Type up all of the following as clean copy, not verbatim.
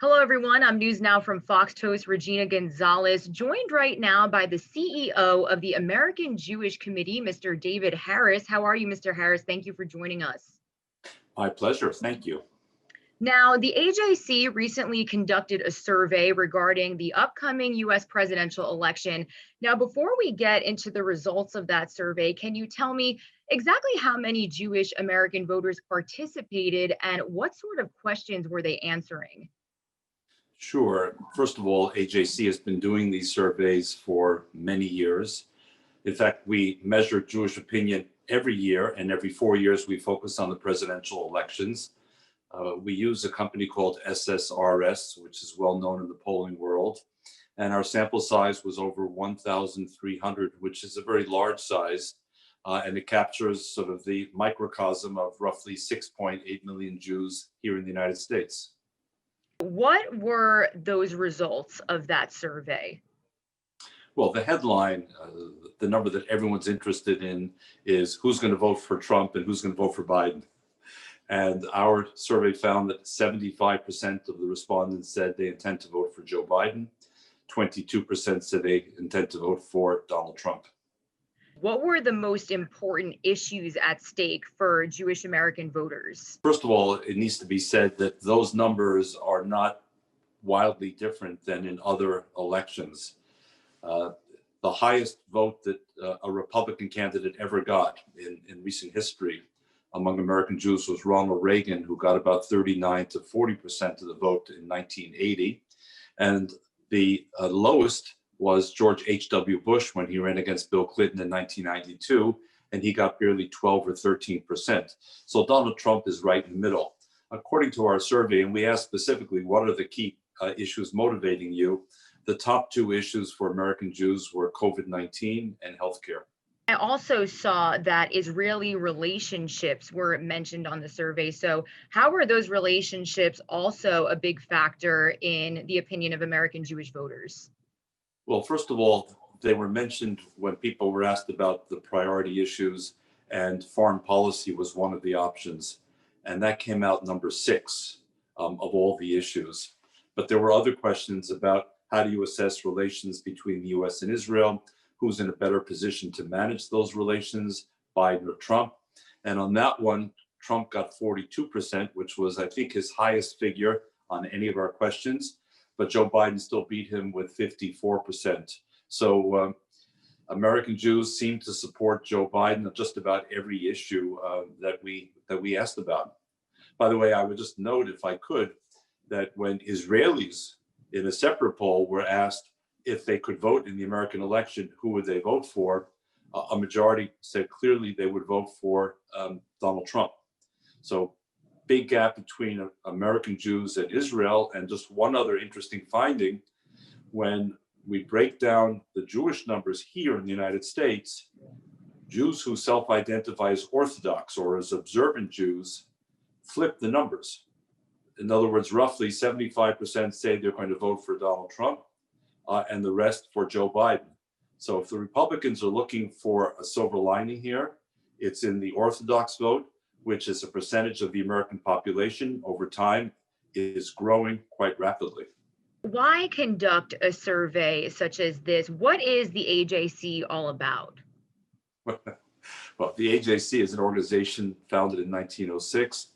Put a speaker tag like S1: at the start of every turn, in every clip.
S1: Hello, everyone. I'm NewsNOW from Fox host Regina Gonzalez, joined right now by the CEO of the American Jewish Committee, Mr. David Harris. How are you, Mr. Harris? Thank you for joining us.
S2: My pleasure. Thank you.
S1: Now, the AJC recently conducted a survey regarding the upcoming U.S. presidential election. Now, before we get into the results of that survey, can you tell me exactly how many Jewish American voters participated and what sort of questions were they answering?
S2: Sure. First of all, AJC has been doing these surveys for many years. In fact, we measure Jewish opinion every year, and every 4 years we focus on the presidential elections. We use a company called SSRS, which is well known in the polling world. And our sample size was over 1,300, which is a very large size. And it captures sort of the microcosm of roughly 6.8 million Jews here in the United States.
S1: What were those results of that survey?
S2: Well, the headline, the number that everyone's interested in is who's going to vote for Trump and who's going to vote for Biden. And our survey found that 75% of the respondents said they intend to vote for Joe Biden. 22% said they intend to vote for Donald Trump.
S1: What were the most important issues at stake for Jewish American voters?
S2: First of all, it needs to be said that those numbers are not wildly different than in other elections. The highest vote that a Republican candidate ever got in recent history among American Jews was Ronald Reagan, who got about 39 to 40% of the vote in 1980. And the lowest was George H.W. Bush when he ran against Bill Clinton in 1992, and he got barely 12 or 13%. So Donald Trump is right in the middle. According to our survey, and we asked specifically, what are the key issues motivating you? The top two issues for American Jews were COVID-19 and healthcare.
S1: I also saw that Israeli relationships were mentioned on the survey. So, how were those relationships also a big factor in the opinion of American Jewish voters?
S2: Well, first of all, they were mentioned when people were asked about the priority issues, and foreign policy was one of the options. And that came out number 6 of all the issues. But there were other questions about how do you assess relations between the US and Israel? Who's in a better position to manage those relations, Biden or Trump? And on that one, Trump got 42%, which was, I think, his highest figure on any of our questions. But Joe Biden still beat him with 54%. So American Jews seem to support Joe Biden on just about every issue that we asked about. By the way, I would just note, if I could, that when Israelis in a separate poll were asked if they could vote in the American election, who would they vote for? A majority said clearly they would vote for Donald Trump. So big gap between American Jews and Israel. And just one other interesting finding, when we break down the Jewish numbers here in the United States, Jews who self-identify as Orthodox or as observant Jews flip the numbers. In other words, roughly 75% say they're going to vote for Donald Trump, and the rest for Joe Biden. So if the Republicans are looking for a silver lining here, it's in the Orthodox vote, which is a percentage of the American population over time is growing quite rapidly.
S1: Why conduct a survey such as this? What is the AJC all about?
S2: Well, the AJC is an organization founded in 1906.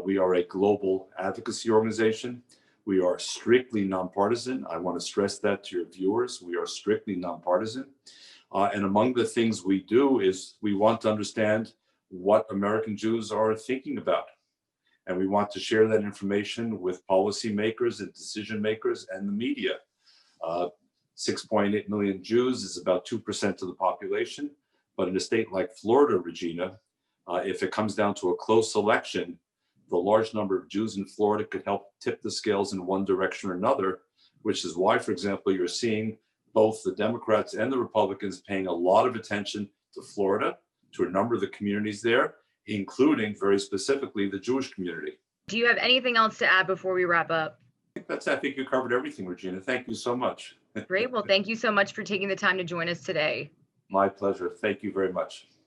S2: We are a global advocacy organization. We are strictly nonpartisan. I want to stress that to your viewers. We are strictly nonpartisan. And among the things we do is we want to understand what American Jews are thinking about. And we want to share that information with policymakers and decision makers and the media. 6.8 million Jews is about 2% of the population. But in a state like Florida, Regina, if it comes down to a close election, the large number of Jews in Florida could help tip the scales in one direction or another, which is why, for example, you're seeing both the Democrats and the Republicans paying a lot of attention to Florida, to a number of the communities there, including very specifically the Jewish community.
S1: Do you have anything else to add before we wrap up?
S2: I think you covered everything, Regina. Thank you so much.
S1: Great. Well, thank you so much for taking the time to join us today.
S2: My pleasure. Thank you very much.